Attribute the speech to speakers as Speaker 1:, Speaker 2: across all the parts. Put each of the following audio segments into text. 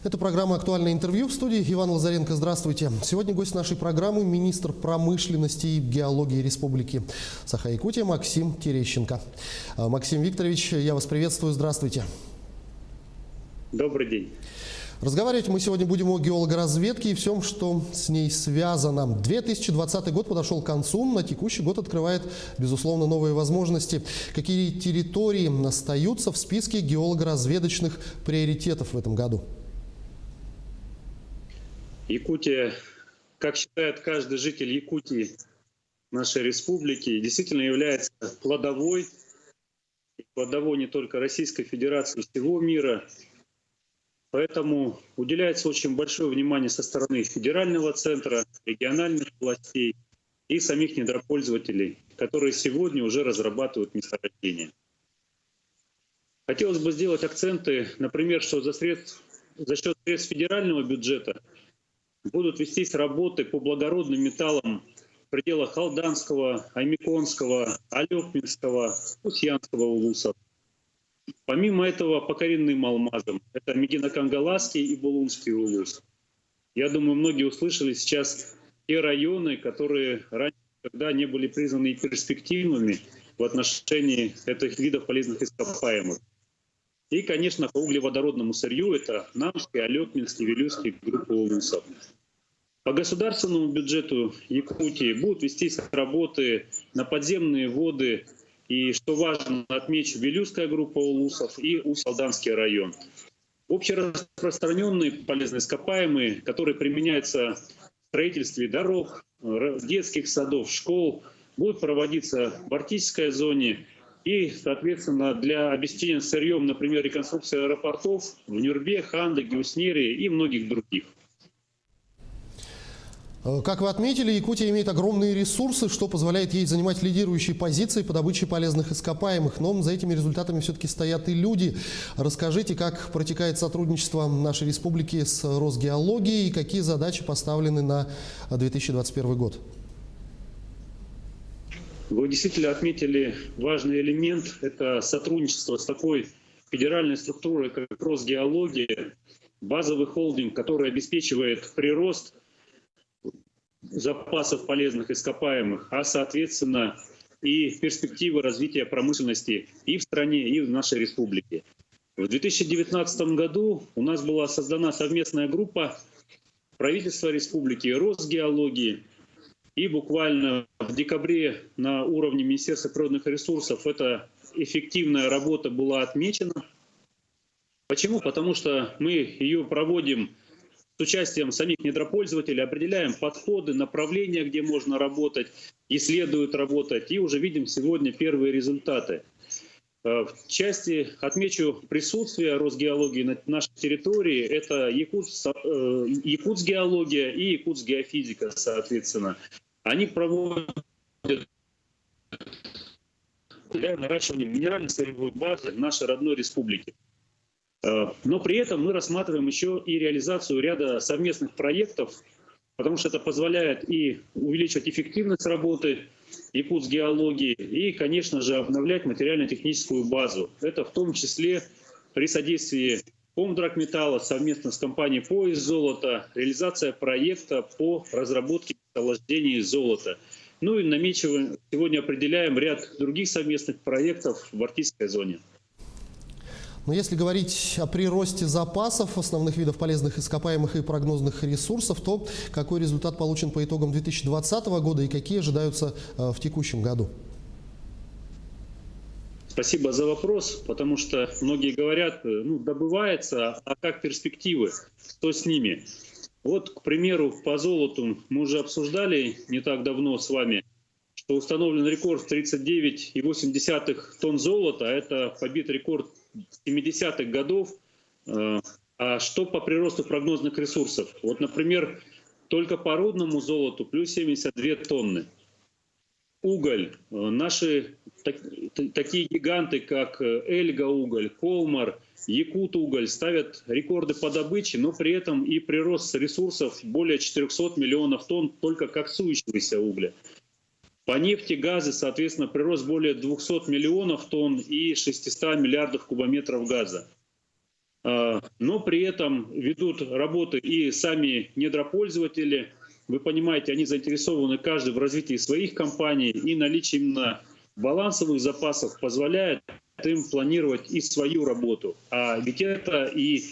Speaker 1: Это программа «Актуальное интервью». В студии Иван Лазаренко. Здравствуйте. Сегодня гость нашей программы – министр промышленности и геологии Республики Саха-Якутия Максим Терещенко. Максим Викторович, я вас приветствую. Здравствуйте.
Speaker 2: Добрый день.
Speaker 1: Разговаривать мы сегодня будем о геологоразведке и всем, что с ней связано. 2020 год подошел к концу, на текущий год открывает, безусловно, новые возможности. Какие территории остаются в списке геологоразведочных приоритетов в этом году?
Speaker 2: Якутия, как считает каждый житель Якутии, нашей республики, действительно является кладовой не только Российской Федерации, всего мира. Поэтому уделяется очень большое внимание со стороны федерального центра, региональных властей и самих недропользователей, которые сегодня уже разрабатывают месторождения. Хотелось бы сделать акценты, например, что за счет средств федерального бюджета будут вестись работы по благородным металлам в пределах Алданского, Аймиконского, Алепинского, Устьянского улусов. Помимо этого, по коренным алмазам, это Медино-Кангаласский и Булунский улус. Я думаю, многие услышали сейчас те районы, которые раньше никогда не были признаны перспективными в отношении этих видов полезных ископаемых. И, конечно, по углеводородному сырью это Намский, Алепинский, Вилюйский группы улусов. По государственному бюджету Якутии будут вестись работы на подземные воды и, что важно, отмечу, Вилюйская группа улусов и Усть-Алданский район. Общераспространенные полезные ископаемые, которые применяются в строительстве дорог, детских садов, школ, будут проводиться в арктической зоне. И, соответственно, для обеспечения сырьем, например, реконструкции аэропортов в Нюрбе, Ханде, Гюснере и многих других.
Speaker 1: Как вы отметили, Якутия имеет огромные ресурсы, что позволяет ей занимать лидирующие позиции по добыче полезных ископаемых. Но за этими результатами все-таки стоят и люди. Расскажите, как протекает сотрудничество нашей республики с Росгеологией и какие задачи поставлены на 2021 год?
Speaker 2: Вы действительно отметили важный элемент – это сотрудничество с такой федеральной структурой, как Росгеология, базовый холдинг, который обеспечивает прирост запасов полезных ископаемых, а соответственно и перспективы развития промышленности и в стране, и в нашей республике. В 2019 году у нас была создана совместная группа правительства республики, Росгеологии, и буквально в декабре на уровне Министерства природных ресурсов эта эффективная работа была отмечена. Почему? Потому что мы ее проводим с участием самих недропользователей, определяем подходы, направления, где можно работать и следует работать, и уже видим сегодня первые результаты. В части отмечу присутствие Росгеологии на нашей территории. Это Якутсгеология и Якутсгеофизика, соответственно. Они проводят для наращивания минерально-сырьевой базы нашей родной республики. Но при этом мы рассматриваем еще и реализацию ряда совместных проектов, потому что это позволяет и увеличивать эффективность работы Якутсгеологии и, конечно же, обновлять материально-техническую базу. Это в том числе при содействии Комдрагметалла совместно с компанией «Пояс золота», реализация проекта по разработке месторождений золота. Ну и намечиваем, сегодня определяем ряд других совместных проектов в арктической зоне.
Speaker 1: Но если говорить о приросте запасов основных видов полезных ископаемых и прогнозных ресурсов, то какой результат получен по итогам 2020 года и какие ожидаются в текущем году?
Speaker 2: Спасибо за вопрос, потому что многие говорят, добывается, а как перспективы, что с ними? Вот, к примеру, по золоту мы уже обсуждали не так давно с вами, что установлен рекорд 39,8 тонн золота, это побит рекорд 70-х годов. А что по приросту прогнозных ресурсов? Вот, например, только по рудному золоту плюс 72 тонны. Уголь. Наши такие гиганты, как Эльга-уголь, Колмар, Якут-уголь ставят рекорды по добыче, но при этом и прирост ресурсов более 400 миллионов тонн только коксующегося угля. По нефти, газу, соответственно, прирост более 200 миллионов тонн и 600 миллиардов кубометров газа. но при этом ведут работы и сами недропользователи. Вы понимаете, они заинтересованы каждый в развитии своих компаний, и наличие именно балансовых запасов позволяет им планировать и свою работу. А ведь это и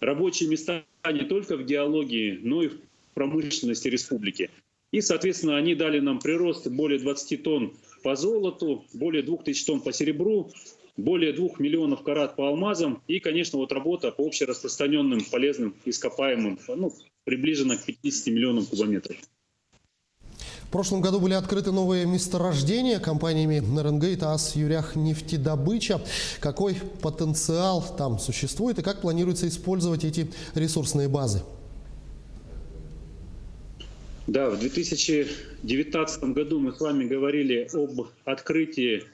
Speaker 2: рабочие места не только в геологии, но и в промышленности республики. И, соответственно, они дали нам прирост более 20 тонн по золоту, более 2000 тонн по серебру, более 2 миллионов карат по алмазам и, конечно, вот работа по общераспространенным полезным ископаемым, приближена к 50 миллионам кубометров.
Speaker 1: В прошлом году были открыты новые месторождения компаниями РНГ и ТАСС «Юрях-нефтедобыча». Какой потенциал там существует и как планируется использовать эти ресурсные базы?
Speaker 2: Да, в 2019 году мы с вами говорили об открытии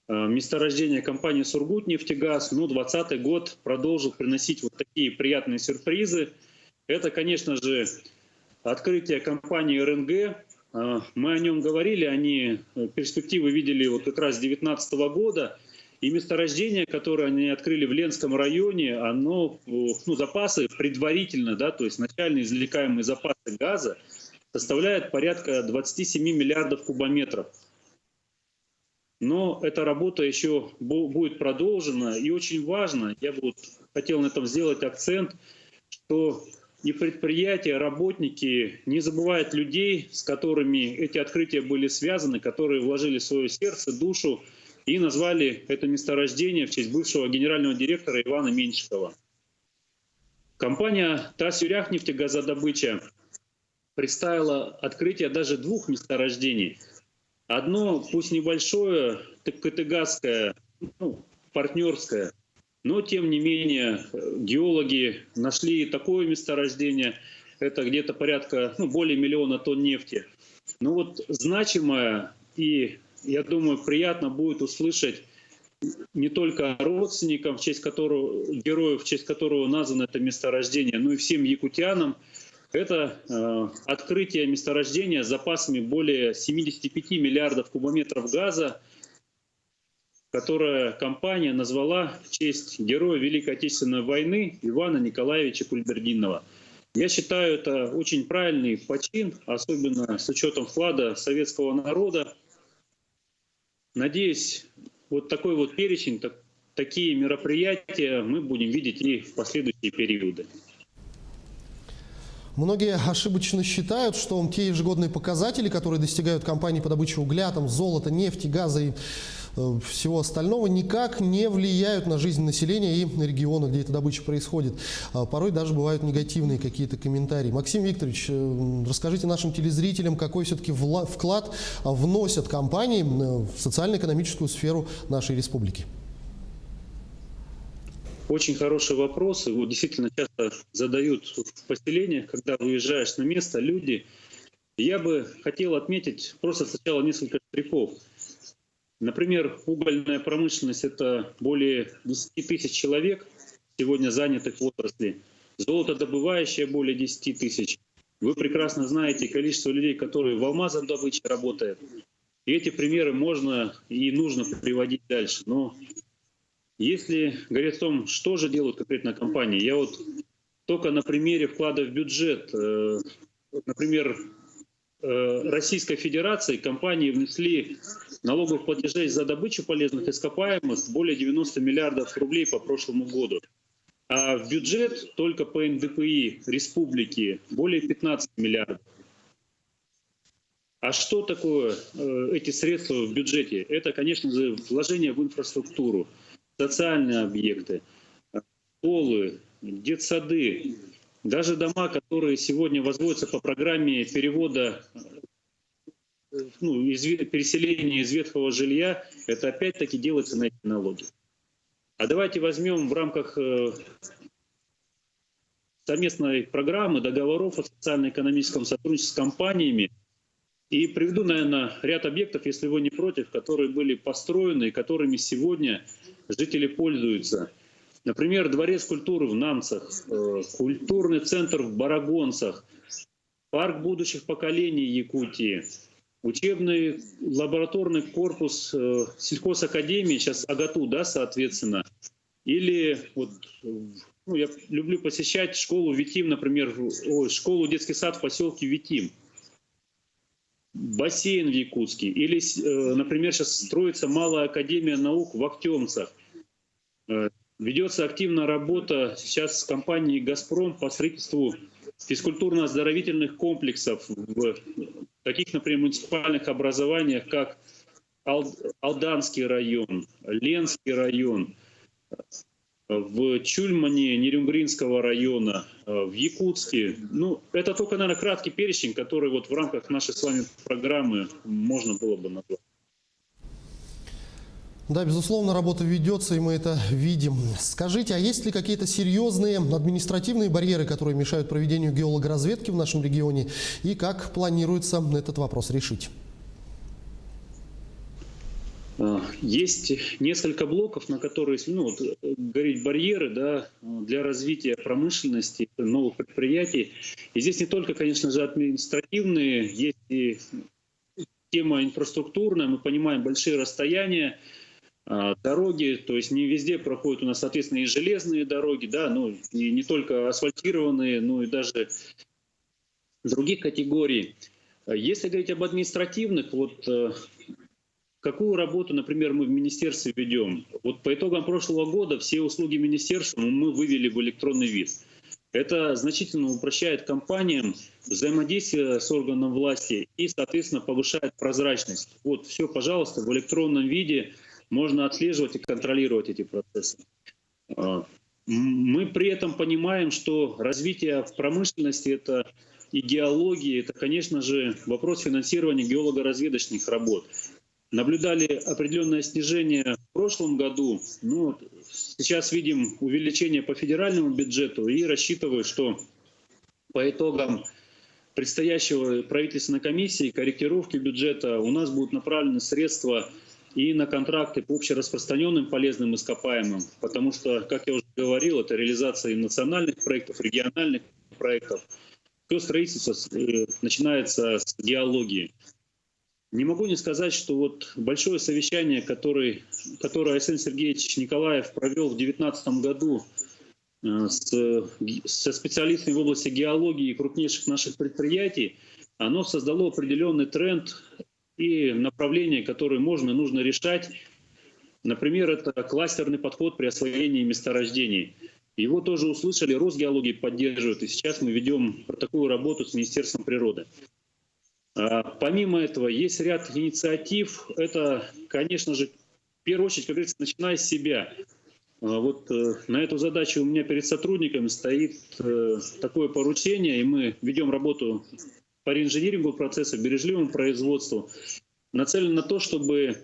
Speaker 2: месторождения компании «Сургутнефтегаз». 2020 год продолжил приносить вот такие приятные сюрпризы. Это, конечно же, открытие компании РНГ. Мы о нем говорили, они перспективы видели вот как раз с 2019 года. И месторождение, которое они открыли в Ленском районе, оно, запасы предварительно, да, то есть начальные извлекаемые запасы газа составляют порядка 27 миллиардов кубометров. Но эта работа еще будет продолжена. И очень важно, я бы хотел на этом сделать акцент, что и предприятия, работники не забывают людей, с которыми эти открытия были связаны, которые вложили свое сердце, душу и назвали это месторождение в честь бывшего генерального директора Ивана Меньшикова. Компания ТАСС «Юрях-нефтегазодобыча» представила открытие даже 2 месторождений. Одно, пусть небольшое, катыгасское, партнерское, но тем не менее геологи нашли такое месторождение, это где-то порядка, более миллиона тонн нефти. Но вот значимое и, я думаю, приятно будет услышать не только родственникам, героев, в честь которого названо это месторождение, но и всем якутянам. Это открытие месторождения с запасами более 75 миллиардов кубометров газа, которое компания назвала в честь героя Великой Отечественной войны Ивана Николаевича Кульбердинова. Я считаю, это очень правильный почин, особенно с учетом вклада советского народа. Надеюсь, вот такой вот перечень, такие мероприятия мы будем видеть и в последующие периоды.
Speaker 1: Многие ошибочно считают, что те ежегодные показатели, которые достигают компании по добыче угля, золота, нефти, газа и всего остального, никак не влияют на жизнь населения и региона, где эта добыча происходит. Порой даже бывают негативные какие-то комментарии. Максим Викторович, расскажите нашим телезрителям, какой все-таки вклад вносят компании в социально-экономическую сферу нашей республики.
Speaker 2: Очень хороший вопрос. Его действительно часто задают в поселениях, когда выезжаешь на место, люди. Я бы хотел отметить просто сначала несколько штрихов. Например, угольная промышленность – это более 10 тысяч человек сегодня занятых в отрасли. Золотодобывающая более 10 тысяч. Вы прекрасно знаете количество людей, которые в алмазодобыче работают. И эти примеры можно и нужно приводить дальше. Но если говорить о том, что же делают конкретно компании, я только на примере вклада в бюджет, например, Российской Федерации компании внесли налоговых платежей за добычу полезных ископаемых более 90 миллиардов рублей по прошлому году. А в бюджет только по НДПИ республики более 15 миллиардов. А что такое эти средства в бюджете? Это, конечно же, вложение в инфраструктуру, социальные объекты, школы, детсады, даже дома, которые сегодня возводятся по программе перевода, переселения из ветхого жилья, это опять-таки делается на эти налоги. А давайте возьмем в рамках совместной программы договоров о социально-экономическом сотрудничестве с компаниями и приведу, наверное, ряд объектов, если вы не против, которые были построены и которыми сегодня жители пользуются. Например, Дворец культуры в Намцах, культурный центр в Барагонцах, парк будущих поколений Якутии, учебный лабораторный корпус сельхозакадемии, сейчас АГАТУ, да, соответственно, или я люблю посещать школу Витим, например, школу детский сад в поселке Витим, бассейн в Якутске, или, например, сейчас строится малая академия наук в Актемцах. Ведется активная работа сейчас с компанией «Газпром» по строительству физкультурно-оздоровительных комплексов в таких, например, муниципальных образованиях, как Алданский район, Ленский район, в Чульмане Нерюнгринского района, в Якутске. Это только, наверное, краткий перечень, который в рамках нашей с вами программы можно было бы назвать.
Speaker 1: Да, безусловно, работа ведется, и мы это видим. Скажите, а есть ли какие-то серьезные административные барьеры, которые мешают проведению геологоразведки в нашем регионе, и как планируется этот вопрос решить?
Speaker 2: Есть несколько блоков, на которые, говорить барьеры, для развития промышленности, новых предприятий. И здесь не только, конечно же, административные, есть и тема инфраструктурная. Мы понимаем большие расстояния, дороги, то есть не везде проходят у нас, соответственно, и железные дороги, и не только асфальтированные, но и даже других категорий. Если говорить об административных, какую работу, например, мы в министерстве ведем? По итогам прошлого года все услуги министерства мы вывели в электронный вид. Это значительно упрощает компаниям взаимодействие с органом власти и, соответственно, повышает прозрачность. Все, пожалуйста, в электронном виде можно отслеживать и контролировать эти процессы. Мы при этом понимаем, что развитие в промышленности и геологии, это, конечно же, вопрос финансирования геолого-разведочных работ. Наблюдали определенное снижение в прошлом году. Сейчас видим увеличение по федеральному бюджету и рассчитываю, что по итогам предстоящего правительственной комиссии корректировки бюджета у нас будут направлены средства и на контракты по общераспространенным полезным ископаемым, потому что, как я уже говорил, это реализация и национальных проектов, региональных проектов. Все строительство начинается с геологии. Не могу не сказать, что большое совещание, которое Арсений Сергеевич Николаев провел в 2019 году со специалистами в области геологии и крупнейших наших предприятий, оно создало определенный тренд и направления, которые можно и нужно решать. Например, это кластерный подход при освоении месторождений. Его тоже услышали, Росгеология поддерживает, и сейчас мы ведем такую работу с Министерством природы. Помимо этого, есть ряд инициатив. Это, конечно же, в первую очередь, как говорится, начиная с себя. На эту задачу у меня перед сотрудниками стоит такое поручение, и мы ведем работу по реинжинирингу процесса, бережливому производству, нацелен на то, чтобы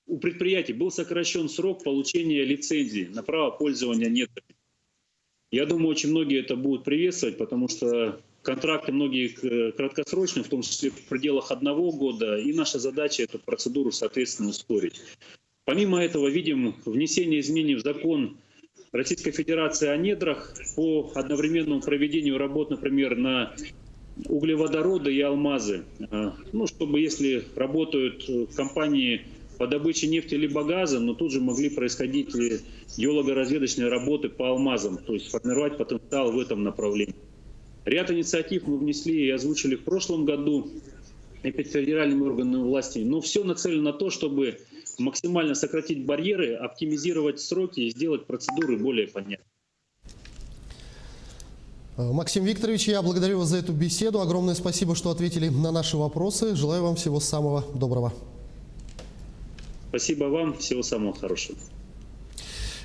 Speaker 2: у предприятий был сокращен срок получения лицензии на право пользования недрами. Я думаю, очень многие это будут приветствовать, потому что контракты многие краткосрочные, в том числе в пределах 1 года, и наша задача эту процедуру, соответственно, ускорить. Помимо этого, видим внесение изменений в закон Российской Федерации о недрах по одновременному проведению работ, например, на углеводороды и алмазы. Чтобы если работают компании по добыче нефти либо газа, но тут же могли происходить геолого-разведочные работы по алмазам, то есть формировать потенциал в этом направлении. Ряд инициатив мы внесли и озвучили в прошлом году и перед федеральными органами власти, но все нацелено на то, чтобы максимально сократить барьеры, оптимизировать сроки и сделать процедуры более понятными.
Speaker 1: Максим Викторович, я благодарю вас за эту беседу. Огромное спасибо, что ответили на наши вопросы. Желаю вам всего самого доброго.
Speaker 2: Спасибо вам. Всего самого хорошего.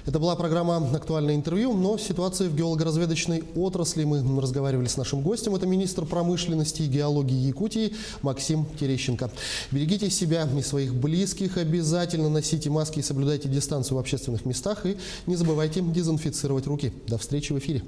Speaker 1: Это была программа «Актуальное интервью», но ситуация в геолого-разведочной отрасли. Мы разговаривали с нашим гостем. Это министр промышленности и геологии Якутии Максим Терещенко. Берегите себя и своих близких. Обязательно носите маски и соблюдайте дистанцию в общественных местах. И не забывайте дезинфицировать руки. До встречи в эфире.